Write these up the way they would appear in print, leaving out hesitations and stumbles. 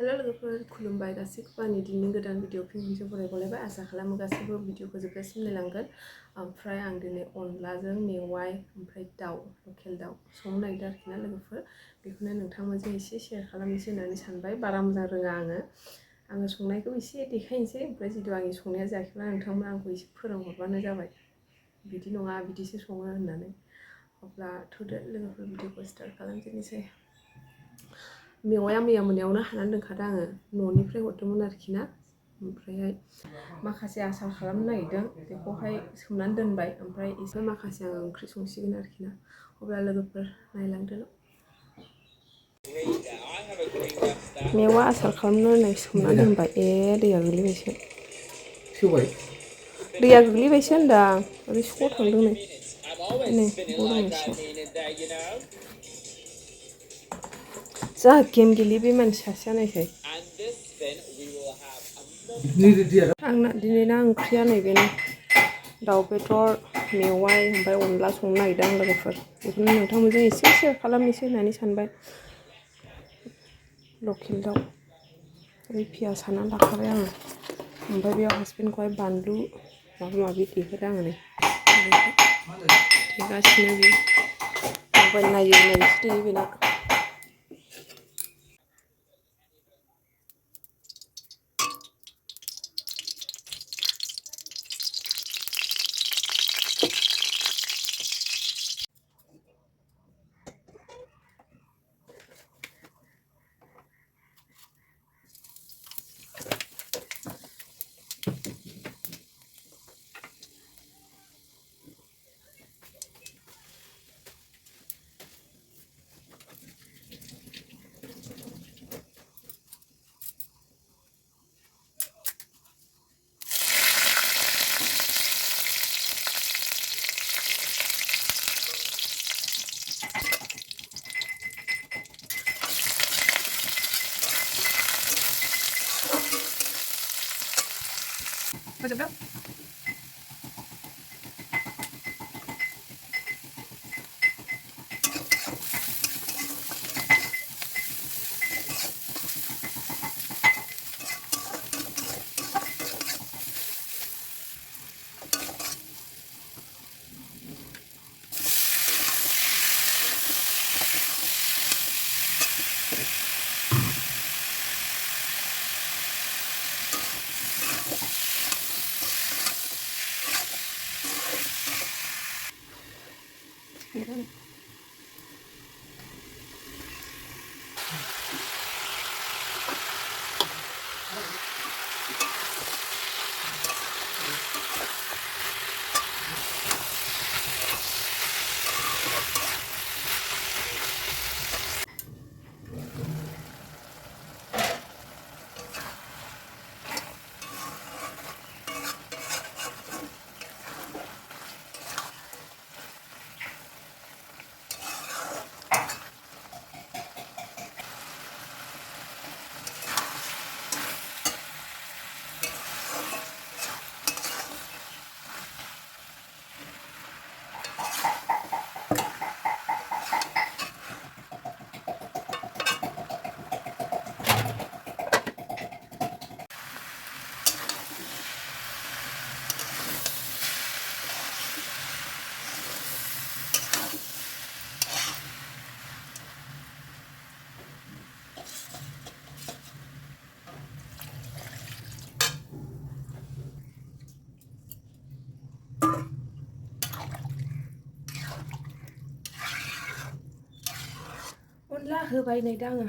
hello लोगोफोर खुलुमबाय गासैखौबो आंनि दिनैनि गोदान भिडिअ फिन खनसे बरायगलायबाय आसा खालामो गासैबो भिडिअखौ जोबजासिम नायलांगोन ओमफ्राय आं दिनै अनलाजों मेवाइ ओमफ्राय दाउ लकेल दाउ संनो नागिरदों आरोखि ना लोगोफोर बेखौनो नोंथांमोनजों एसे शेयार खालामनोसै होननानै सानबाय बारा मोजां रोङा आङो संनायखौ एसे देखायनोसै ओमफ्राय जितु आंनि संनाया जायाखैब्ला नोंथांमोना आंखौ एसे फोरोंहरबानो जाबाय बिदि नङा बिदिसो सङो होननानै अब्ला थुदो लोगोफोर भिडिअखौ स्टार्ट खालामजेननोसै मेवाया मैया मोनायावनो हानानै दोनखादों आङो न'निफ्राय हरदोंमोन आरोखि ना ओमफ्रायहाय माखासे आसार खालामनो नागिरदों बेखौहाय सोमनानै दोनबाय ओमफ्राय एसे माखासे आं ओंख्रि संसिगोन आरोखि ना अब्ला लोगोफोर नायलांदो मेवा आसार खालामनो होननाय सोमनानै दोनबाय दैया गोग्लैबायसो सेवबाय दैया गोग्लैबायसो होनदां ओरै स थांदों नै गदों एसे जा गेम गेलेयो बे मानसि सासेया नायसाय आंना दिनैना ओंख्रिया नैबेनो दाउ बेदर मेवाइ ओमफ्राय अनला संनो नागिरदों आं लोगोफोर बेखौनो नोंथांमोनजों एसे शेयार खालामनोसै होननानै सानबाय लकेल दाउ ओरै पियास हानानै लाखाबाय आङो ओमफ्राय बेयाव हासबेन्डखौहाय बानलु माबा माबि देहोदों आङो नै देगासिनो बियो मबाइल नायसो देयो बेना फोजोबदो अनला होबाय नै दा आङो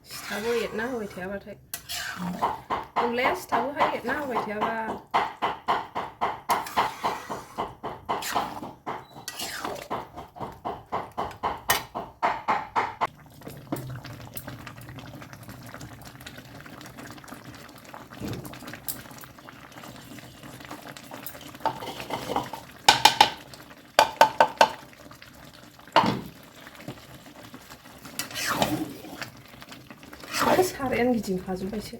सिथाबो एरना होबाय थायाबाथाय अनलाया सिथाबोहाय एरना होबाय थायाबा सारायानो गिदिंखाजोब्बायसो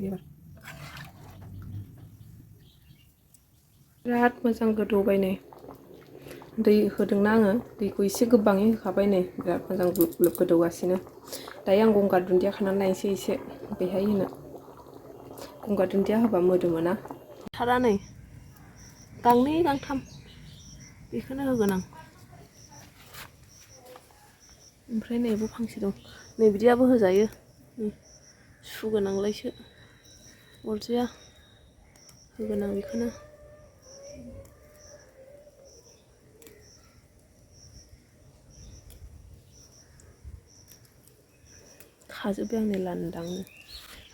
एबार बिराद मोजां गोदौबाय नै दै होदोंना आङो दैखौ एसे गोबाङै होखाबाय नै बिराद मोजां ग्लब ग्लब गोदौगासिनो दायो आं गंगार दुन्दिया खानानै लायनोसै एसे बेहाय होनो गंगार दुन्दिया होबा मोदोमोना थारा नै गांनै गांथाम बेखौनो होगोन आं ओमफ्राय नैबो फांसे दं नै बिदियाबो होजायो सुगोनांलायसो अरजाया होगोन आं बेखौनो खाजोब्बाय आं नै लान्दांनो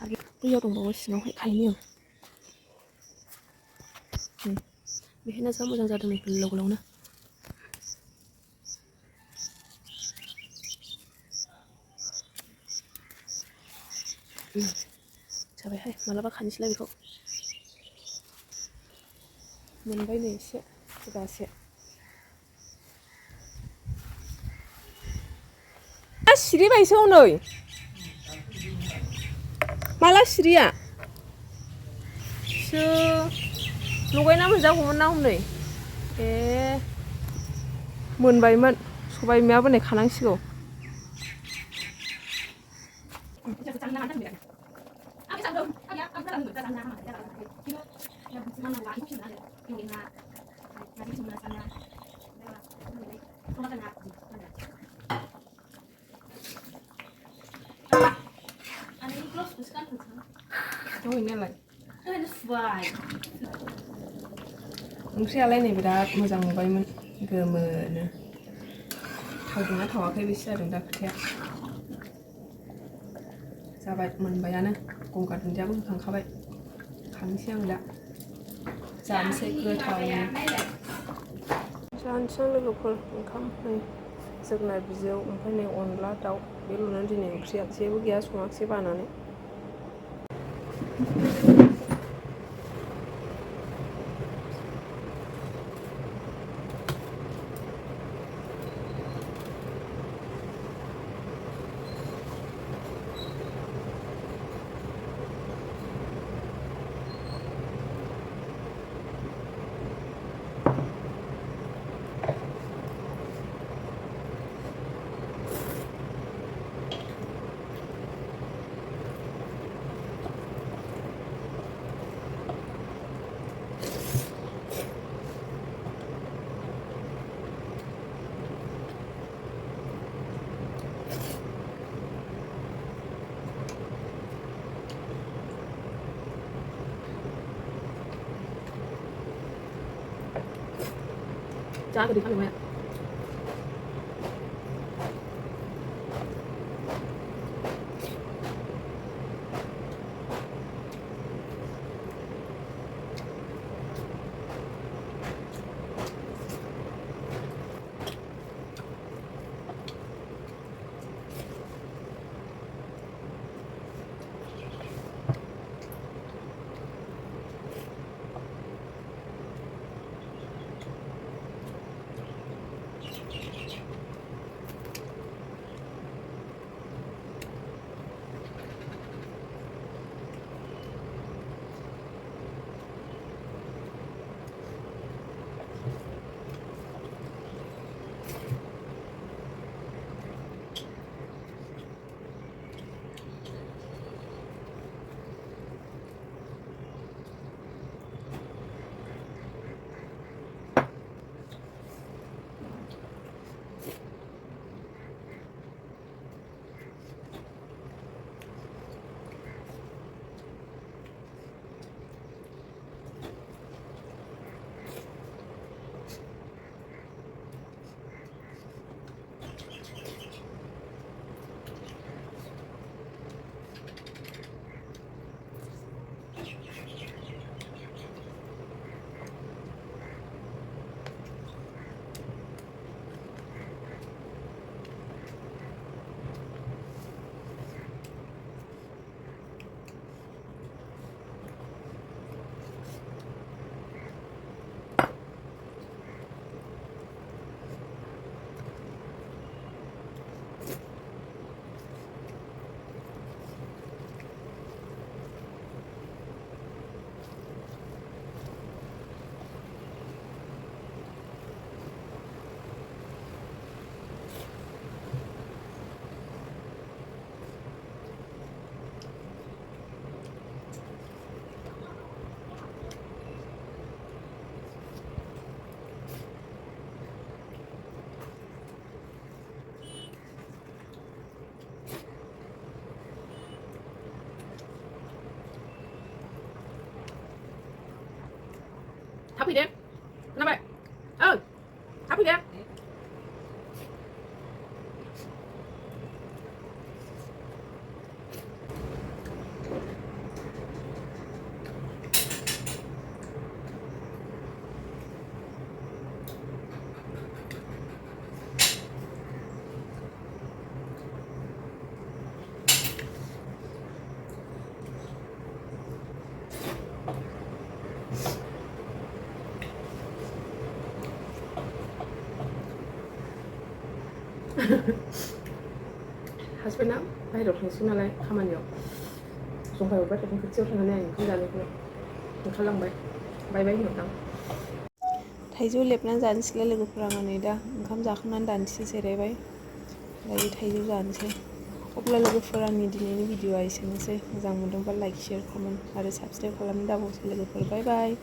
आरो बैयाव दंबावो सिङावहाय खायनो बेहायनो जा मोजां जादों नै गोलाव गोलावनो जाबायहाय मालाबा खानोसैलाय बेखौ मोनबाय नै एसे बिगासे सिरिबायसो हनै माला सिरिया लगायना मोनजागौमोन ना हनै ए मोनबायमोन सबाय बिमायाबो नै खानांसिगौ ओंख्रियालाय नै बिराद मोजां नुबायमोन गोमोनो थावदोंना थावाखै बेसो जादों दा खोथाया जाबाय मोनबायानो गंगार दुन्दियाबो होखांखाबाय खानोसै आं दा जानोसै गोथावनो जानोसै लोगोफोर ओंखाम नै जोगोनार बिजौ ओमफ्राय नै अनला दाउ बेल'नो दिनै ओंख्रिया जेबो गैया सङाखिसै बानानै जा गोदै खालामबाय फैदो खोनाबाय फैदो हासबेन्डआ बाहेरायाव थांसिगोन नालाय खामानियाव जंखाय हरबाय थादों खोथियाव थांनानै आं ओंखाम जानायखौ ओंखारलांबाय बाय बाय होनहरदां थाइजौ लेबनानै जानोसैलाय लोगोफोरा माने दा ओंखाम जाखांनानै दानदिसे जिरायबाय दायो थाइजौ जानोसै अब्ला लोगोफोर आंनि दिनैनि भिडिअ'आ एसेनोसै मोजां मोनदोंबा लाइक शेयार कमेन्ट आरो साबस्क्राइब खालामनो दाबावसै लोगोफोर बाय बाय